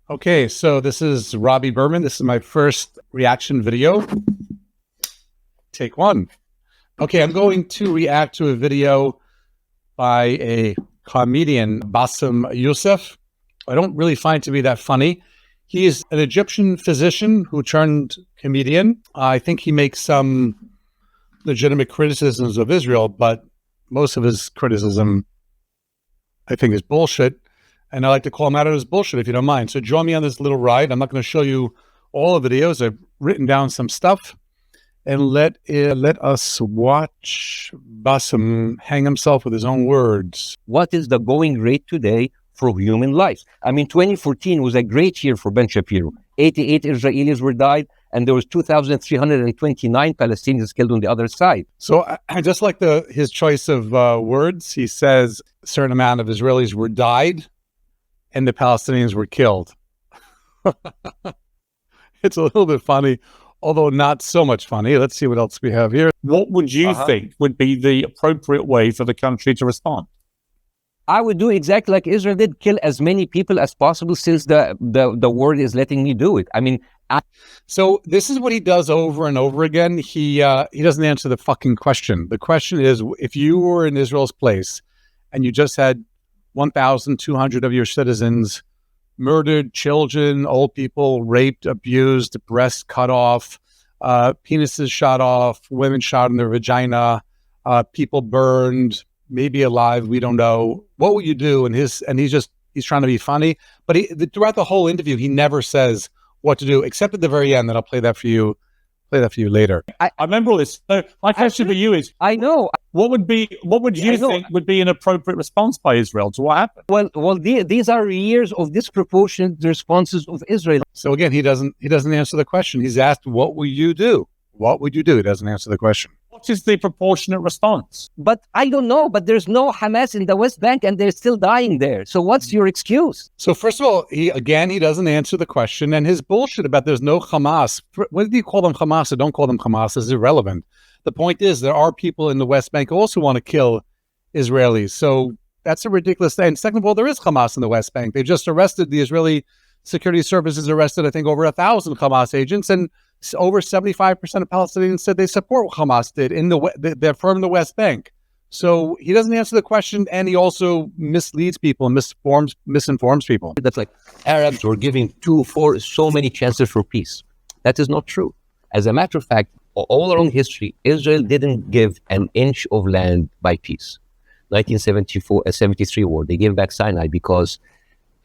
Okay, so this is Robby Berman. This is my first reaction video. Take one. Okay, I'm going to react to a video by a comedian, Bassem Youssef. I don't really find it to be that funny. He is an Egyptian physician who turned comedian. I think he makes some legitimate criticisms of Israel, but most of his criticism, I think, is bullshit. And I like to call him out on his bullshit, if you don't mind. So join me on this little ride. I'm not going to show you all the videos. I've written down some stuff. And let us watch Bassem hang himself with his own words. What is the going rate today for human life? I mean, 2014 was a great year for Ben Shapiro. 88 Israelis were died, and there was 2,329 Palestinians killed on the other side. So I just like his choice of words. He says a certain amount of Israelis were died, and the Palestinians were killed. It's a little bit funny, although not so much funny. Let's see what else we have here. What would you think would be the appropriate way for the country to respond? I would do exactly like Israel did, kill as many people as possible, since the world is letting me do it. I mean, so this is what he does over and over again. He doesn't answer the fucking question. The question is, if you were in Israel's place and you just had 1,200 of your citizens murdered, children, old people, raped, abused, breasts cut off, penises shot off, women shot in their vagina, people burned, maybe alive, we don't know. What would you do? And he's trying to be funny, but throughout the whole interview, he never says what to do, except at the very end. And I'll play that for you later. I remember all this. So my question for you is, I know. What would you think would be an appropriate response by Israel to what happened? Well, these are years of disproportionate responses of Israel. So again, he doesn't answer the question. He's asked, what would you do? What would you do? He doesn't answer the question. What is the proportionate response? But I don't know. But there's no Hamas in the West Bank, and they're still dying there. So what's your excuse? So first of all, he doesn't answer the question, and his bullshit about there's no Hamas. Whether you call them Hamas or don't call them Hamas is irrelevant. The point is, there are people in the West Bank who also want to kill Israelis. So that's a ridiculous thing. Second of all, there is Hamas in the West Bank. They just arrested, the Israeli security services arrested, I think, over 1,000 Hamas agents, and over 75% of Palestinians said they support what Hamas did. They affirmed the West Bank. So he doesn't answer the question, and he also misleads people and misinforms people. That's like Arabs were giving so many chances for peace. That is not true. As a matter of fact, all along history, Israel didn't give an inch of land by peace. 1973 war, they gave back Sinai because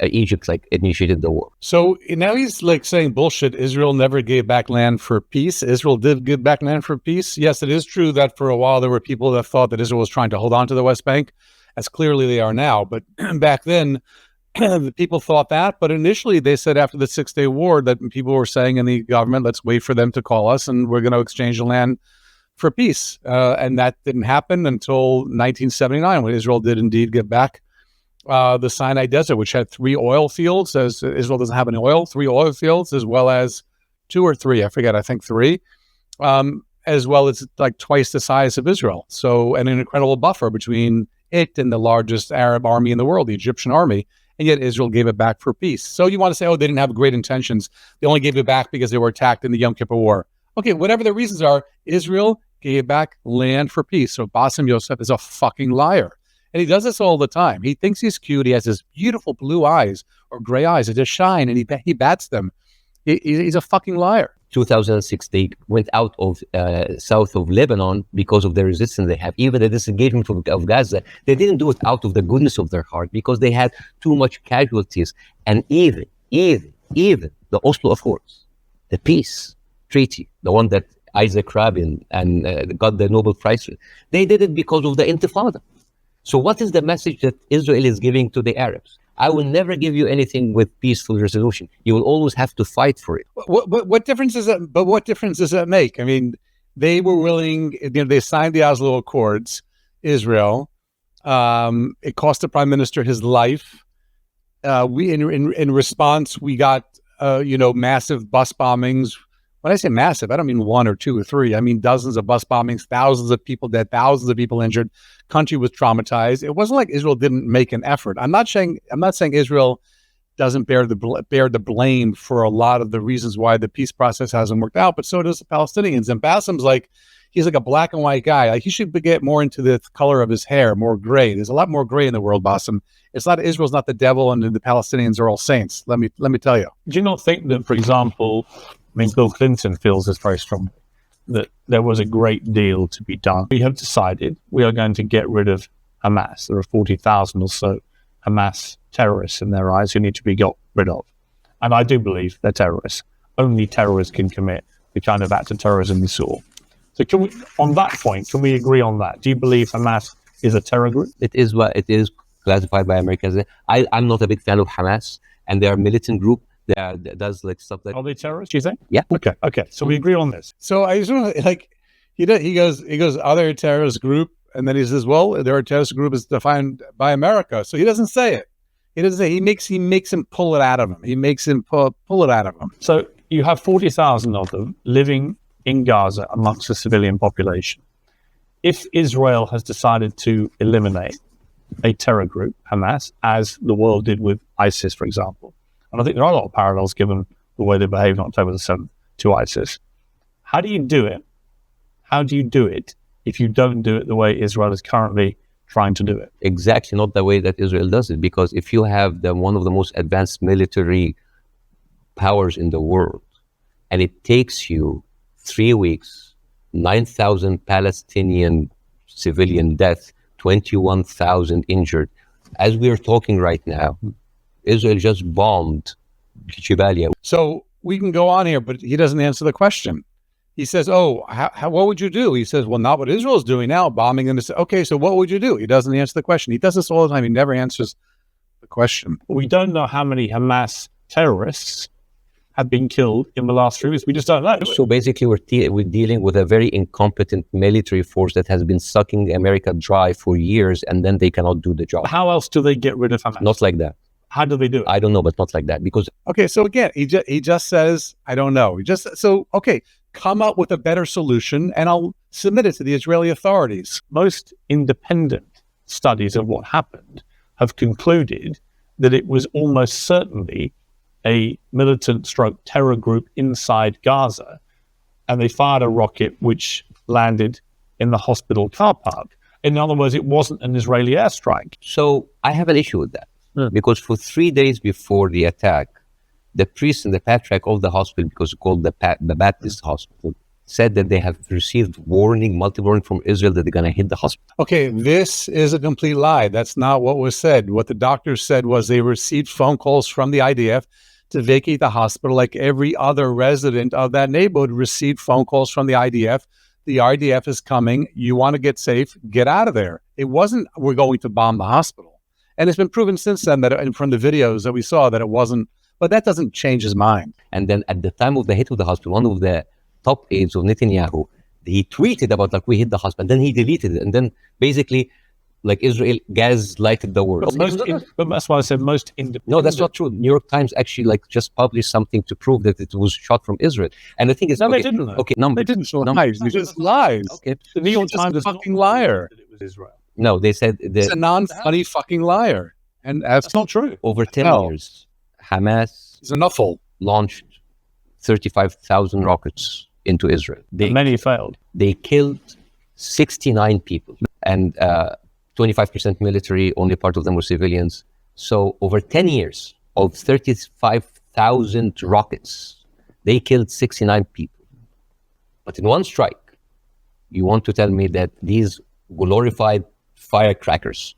Egypt initiated the war. So now he's saying bullshit. Israel never gave back land for peace. Israel did give back land for peace. Yes, it is true that for a while there were people that thought that Israel was trying to hold on to the West Bank, as clearly they are now. But back then, the people thought that. But initially they said after the 6-Day War that people were saying in the government, let's wait for them to call us and we're going to exchange the land for peace. And that didn't happen until 1979, when Israel did indeed get back the Sinai Desert, which had 3 oil fields, as Israel doesn't have any oil, 3 oil fields, as well as 2 or 3, I forget, I think 3, as well as twice the size of Israel. So, and an incredible buffer between it and the largest Arab army in the world, the Egyptian army, and yet Israel gave it back for peace. So you want to say, oh, they didn't have great intentions. They only gave it back because they were attacked in the Yom Kippur War. Okay, whatever the reasons are, Israel gave back land for peace. So Bassem Youssef is a fucking liar. And he does this all the time. He thinks he's cute. He has his beautiful blue eyes or gray eyes that just shine, and he bats them. He's a fucking liar. 2006, they went out of south of Lebanon because of the resistance they have. Even the disengagement of Gaza, they didn't do it out of the goodness of their heart because they had too much casualties. And even the Oslo Accords, the peace treaty, the one that Isaac Rabin and got the Nobel Prize, they did it because of the Intifada. So what is the message that Israel is giving to the Arabs? I will never give you anything with peaceful resolution. You will always have to fight for it. What difference does that? But what difference does that make? I mean, they were willing. They signed the Oslo Accords. Israel. It cost the prime minister his life. We in response, we got massive bus bombings. When I say massive, I don't mean 1 or 2 or 3. I mean dozens of bus bombings, thousands of people dead, thousands of people injured. Country was traumatized. It wasn't like Israel didn't make an effort. I'm not saying Israel doesn't bear the blame for a lot of the reasons why the peace process hasn't worked out, but so does the Palestinians. And Bassem's like, he's like a black and white guy. Like, he should get more into the color of his hair, more gray. There's a lot more gray in the world, Bassem. It's not, Israel's not the devil and the Palestinians are all saints. Let me tell you. Do you not think that, for example, Bill Clinton feels this very strongly, that there was a great deal to be done? We have decided we are going to get rid of Hamas. There are 40,000 or so Hamas terrorists in their eyes who need to be got rid of. And I do believe they're terrorists. Only terrorists can commit the kind of act of terrorism we saw. So can we, on that point, can we agree on that? Do you believe Hamas is a terror group? It is what it is classified by America as. I'm not a big fan of Hamas, and they are a militant group that does like stuff like. Are they terrorists, do you think? Yeah. Okay. So we agree on this. So I just want to, like, he goes, are there a terrorist group? And then he says, well, there are terrorist group is defined by America. So he doesn't say it. He doesn't say. He makes him pull it out of him. He makes him pull it out of him. So you have 40,000 of them living in Gaza amongst the civilian population. If Israel has decided to eliminate a terror group, Hamas, as the world did with ISIS, for example, and I think there are a lot of parallels given the way they behaved on October the 7th to ISIS, how do you do it? How do you do it if you don't do it the way Israel is currently trying to do it? Exactly, not the way that Israel does it. Because if you have one of the most advanced military powers in the world, and it takes you 3 weeks, 9,000 Palestinian civilian deaths, 21,000 injured. As we are talking right now, Israel just bombed Jabalia. So we can go on here, but he doesn't answer the question. He says, oh, what would you do? He says, well, not what Israel's doing now, bombing. And okay, so what would you do? He doesn't answer the question. He does this all the time. He never answers the question. We don't know how many Hamas terrorists have been killed in the last 3 weeks. We just don't know. So basically, we're dealing with a very incompetent military force that has been sucking America dry for years, and then they cannot do the job. How else do they get rid of Hamas? Not like that. How do they do it? I don't know, but not like that. Because okay, so again, he just says, I don't know. Okay, come up with a better solution, and I'll submit it to the Israeli authorities. Most independent studies of what happened have concluded that it was almost certainly a militant stroke terror group inside Gaza, and they fired a rocket which landed in the hospital car park. In other words, it wasn't an Israeli airstrike. So I have an issue with that, because for 3 days before the attack, the priest and the patriarch of the hospital, because it's called the Baptist hospital, said that they have received multiple warning from Israel that they're going to hit the hospital. Okay, this is a complete lie. That's not what was said. What the doctors said was they received phone calls from the IDF to vacate the hospital, like every other resident of that neighborhood received phone calls from the IDF. The IDF is coming. You want to get safe, get out of there. It wasn't, we're going to bomb the hospital. And it's been proven since then that, and from the videos that we saw, that it wasn't, but that doesn't change his mind. And then at the time of the hit of the hospital, one of the top aides of Netanyahu, he tweeted about like we hit the hospital, and then he deleted it. And then basically, like Israel gaslighted the world. But that's why I said most independent. No, that's not true. New York Times actually like just published something to prove that it was shot from Israel. And the thing is, No, they didn't. Okay, numbers. They didn't show lies. They just lies. Okay. The New York He's just Times a is not fucking liar. that it was Israel. No, they said He's a non-funny fucking liar. And That's not true. over 10 No. years, Hamas he's a nuffle. launched 35,000 rockets into Israel. Many failed. They killed 69 people, and 25% military, only part of them were civilians. So over 10 years of 35,000 rockets, they killed 69 people. But in one strike, you want to tell me that these glorified firecrackers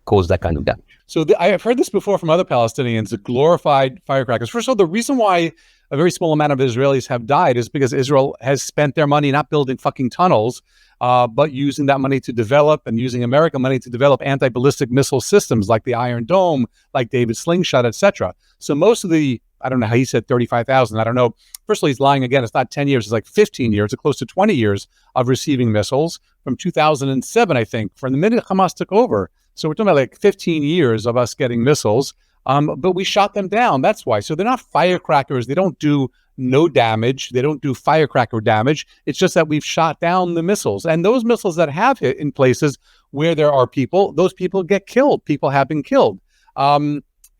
caused that kind of damage? So I have heard this before from other Palestinians, the glorified firecrackers. First of all, the reason why a very small amount of Israelis have died is because Israel has spent their money not building fucking tunnels, but using that money to develop, and using American money to develop anti-ballistic missile systems like the Iron Dome, like David Slingshot, etc. So most of the, I don't know how he said 35,000. I don't know. First of all, he's lying again. It's not 10 years. It's like 15 years. It's close to 20 years of receiving missiles from 2007, I think, from the minute Hamas took over. So we're talking about like 15 years of us getting missiles, but we shot them down. That's why. So they're not firecrackers. They don't do no damage. They don't do firecracker damage. It's just that we've shot down the missiles. And those missiles that have hit in places where there are people, those people get killed. People have been killed.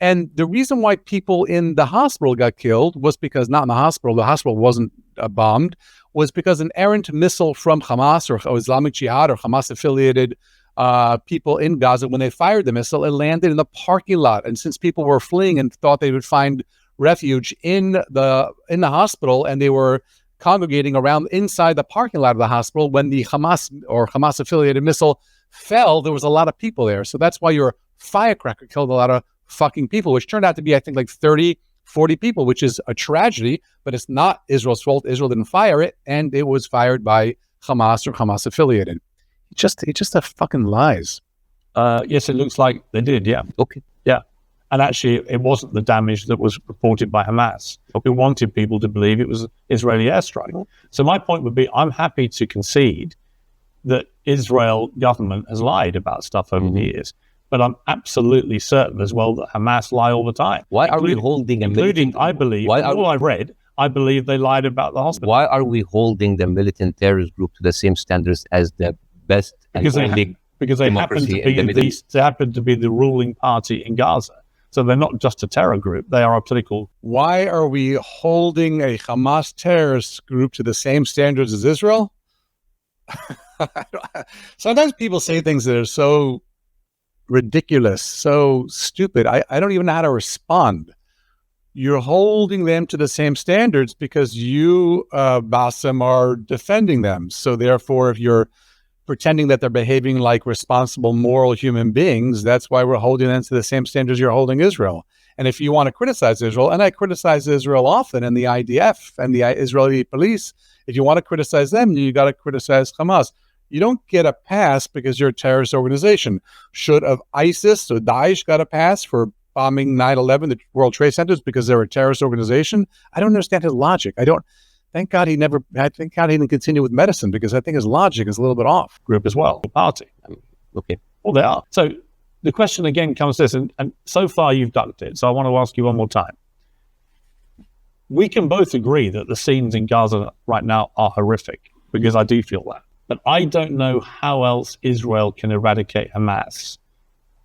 And the reason why people in the hospital got killed was because, not in the hospital wasn't bombed, was because an errant missile from Hamas or Islamic Jihad or Hamas-affiliated people in Gaza, when they fired the missile, it landed in the parking lot. And since people were fleeing and thought they would find refuge in the hospital, and they were congregating around inside the parking lot of the hospital, when the Hamas or Hamas-affiliated missile fell, there was a lot of people there. So that's why your firecracker killed a lot of fucking people, which turned out to be, I think, like 30, 40 people, which is a tragedy, but it's not Israel's fault. Israel didn't fire it, and it was fired by Hamas or Hamas-affiliated. He just fucking lies. Yes, it looks like they did, yeah. Okay. Yeah. And actually, it wasn't the damage that was reported by Hamas. We wanted people to believe it was Israeli airstrike. So my point would be, I'm happy to concede that Israel government has lied about stuff over the years. But I'm absolutely certain as well that Hamas lie all the time. Why are we holding including, I believe, all I've read, I believe they lied about the hospital. Why are we holding the militant terrorist group to the same standards as the best and only because they happen to be the ruling party in Gaza. So they're not just a terror group; they are a political. Why are we holding a Hamas terrorist group to the same standards as Israel? Sometimes people say things that are so ridiculous, so stupid. I don't even know how to respond. You're holding them to the same standards because you, Bassem, are defending them. So therefore, if you're pretending that they're behaving like responsible, moral human beings, that's why we're holding them to the same standards you're holding Israel. And if you want to criticize Israel, and I criticize Israel often, and the IDF and the Israeli police, if you want to criticize them, you got to criticize Hamas. You don't get a pass because you're a terrorist organization. Should have ISIS or Daesh got a pass for bombing 9/11, the World Trade Centers, because they're a terrorist organization? I don't understand his logic. Thank God he didn't continue with medicine, because I think his logic is a little bit off. Group as well, party. Okay. Well, they are. So the question again comes to this, and so far you've ducked it. So I want to ask you one more time. We can both agree that the scenes in Gaza right now are horrific, because I do feel that. But I don't know how else Israel can eradicate Hamas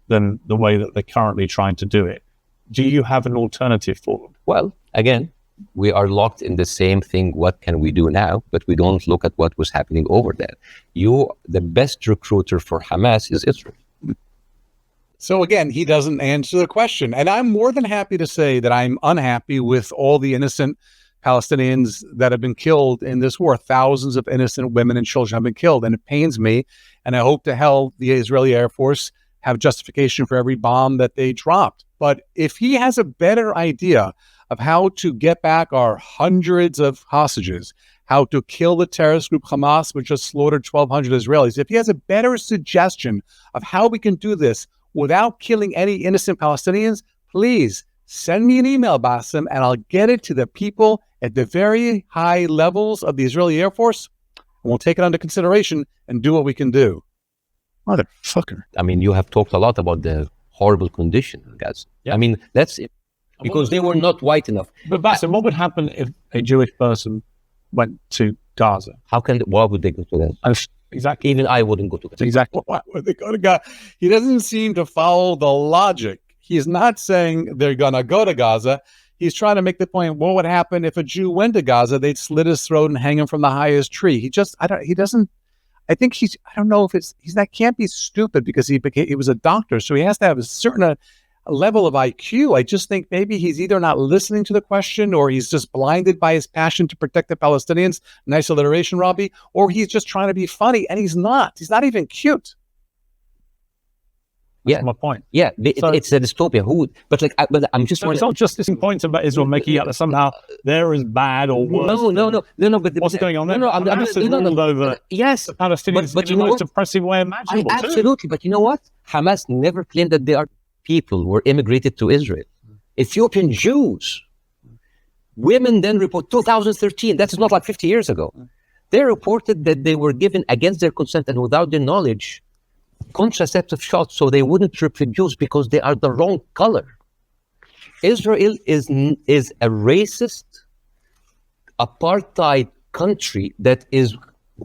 than the way that they're currently trying to do it. Do you have an alternative for them? Well, again, we are locked in the same thing. What can we do now? But we don't look at what was happening over there. The best recruiter for Hamas is Israel. So again, he doesn't answer the question. And I'm more than happy to say that I'm unhappy with all the innocent Palestinians that have been killed in this war. Thousands of innocent women and children have been killed, and it pains me. And I hope to hell the Israeli Air Force have justification for every bomb that they dropped. But if he has a better idea of how to get back our hundreds of hostages, how to kill the terrorist group Hamas, which just slaughtered 1,200 Israelis, if he has a better suggestion of how we can do this without killing any innocent Palestinians, please send me an email, Bassem, and I'll get it to the people at the very high levels of the Israeli Air Force, and we'll take it under consideration and do what we can do. Motherfucker. I mean, you have talked a lot about the horrible condition, guys. Yeah. I mean, that's it. Because they were not white enough. But Bassem, what would happen if a Jewish person went to Gaza? Why would they go to that? Exactly. Even I wouldn't go to that. Exactly. Why would they go to Gaza? He doesn't seem to follow the logic. He's not saying they're going to go to Gaza. He's trying to make the point, what would happen if a Jew went to Gaza? They'd slit his throat and hang him from the highest tree. Can't be stupid, because he was a doctor, so he has to have a certain level of IQ. I just think maybe he's either not listening to the question, or he's just blinded by his passion to protect the Palestinians. Nice alliteration, Robby. Or he's just trying to be funny, and he's not. He's not even cute. That's my point. Yeah, it's a dystopia. But I'm just. It's not just this point about Israel making out that somehow they're as bad or worse. No. But what's going on there? Hamas has ruled over yes, the Palestinians in the most oppressive way imaginable. Absolutely, but you know what? Hamas never claimed that they are people who were immigrated to Israel. Ethiopian Jews, women then report 2013. That is not like 50 years ago. They reported that they were given against their consent and without their knowledge contraceptive shots so they wouldn't reproduce because they are the wrong color. Israel is a racist apartheid country that is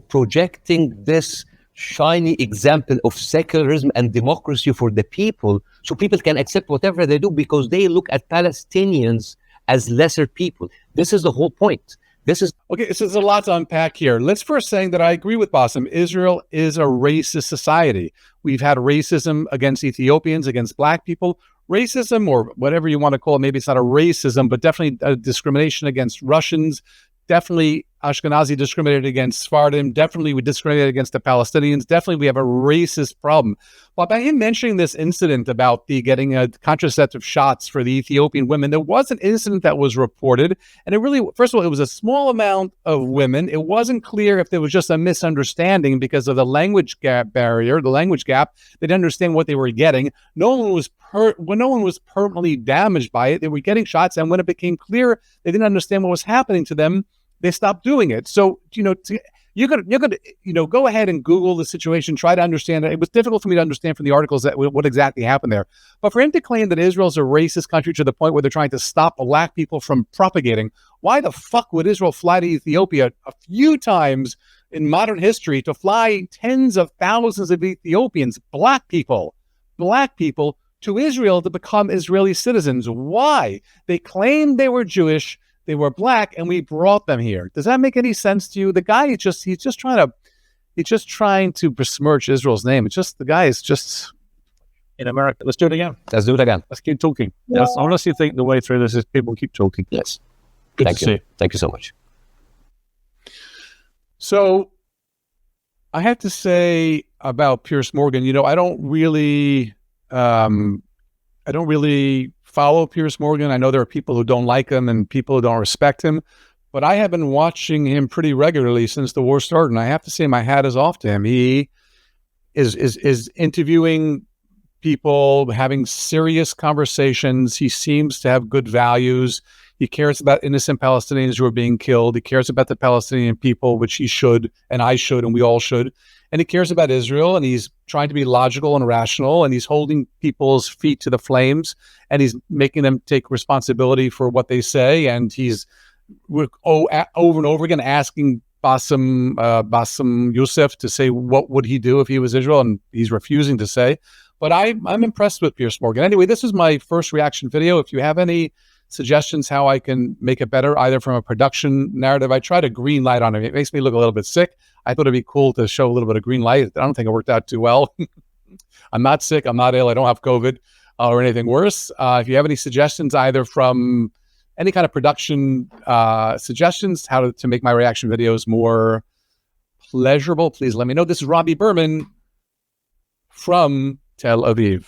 projecting this shiny example of secularism and democracy for the people, so people can accept whatever they do because they look at Palestinians as lesser people. This is the whole point. This is Okay, so there's a lot to unpack here. Let's first saying that I agree with Bassem. Israel is a racist society. We've had racism against Ethiopians, against black people. Racism, or whatever you want to call it, maybe it's not a racism, but definitely a discrimination against Russians. Definitely Ashkenazi discriminated against Sephardim. Definitely we discriminated against the Palestinians. Definitely we have a racist problem. But by him mentioning this incident about the getting contraceptive shots for the Ethiopian women, there was an incident that was reported. And it really, first of all, it was a small amount of women. It wasn't clear if there was just a misunderstanding because of the language gap barrier, the language gap. They didn't understand what they were getting. No one was permanently damaged by it. They were getting shots. And when it became clear they didn't understand what was happening to them, they stopped doing it. So, you're gonna go ahead and Google the situation, try to understand it. It was difficult for me to understand from the articles that what exactly happened there. But for him to claim that Israel's a racist country to the point where they're trying to stop black people from propagating, why the fuck would Israel fly to Ethiopia a few times in modern history to fly tens of thousands of Ethiopians, black people, to Israel to become Israeli citizens? Why? They claimed they were Jewish. They were black, and we brought them here. Does that make any sense to you? The guy he's just trying to besmirch Israel's name. The guy is just In America, let's do it again. let's do it again. Let's keep talking. Yes, I honestly think the way through this is people keep talking. Yes. Good Thank to you. see. Thank you so much. so. I have to say about Piers Morgan. I don't really follow Piers Morgan. I know there are people who don't like him and people who don't respect him, but I have been watching him pretty regularly since the war started, and I have to say my hat is off to him. He is interviewing people, having serious conversations. He seems to have good values. He cares about innocent Palestinians who are being killed. He cares about the Palestinian people, which he should, and I should, and we all should. And he cares about Israel, and he's trying to be logical and rational, and he's holding people's feet to the flames, and he's making them take responsibility for what they say. And he's over and over again asking Bassem Youssef to say what would he do if he was Israel, and he's refusing to say. But I'm impressed with Piers Morgan. Anyway, this is my first reaction video. If you have any suggestions how I can make it better, either from a production narrative. I tried a green light on it. It makes me look a little bit sick. I thought it'd be cool to show a little bit of green light. I don't think it worked out too well. I'm not sick. I'm not ill. I don't have COVID or anything worse. If you have any suggestions, either from any kind of production suggestions, how to make my reaction videos more pleasurable, please let me know. This is Robby Berman from Tel Aviv.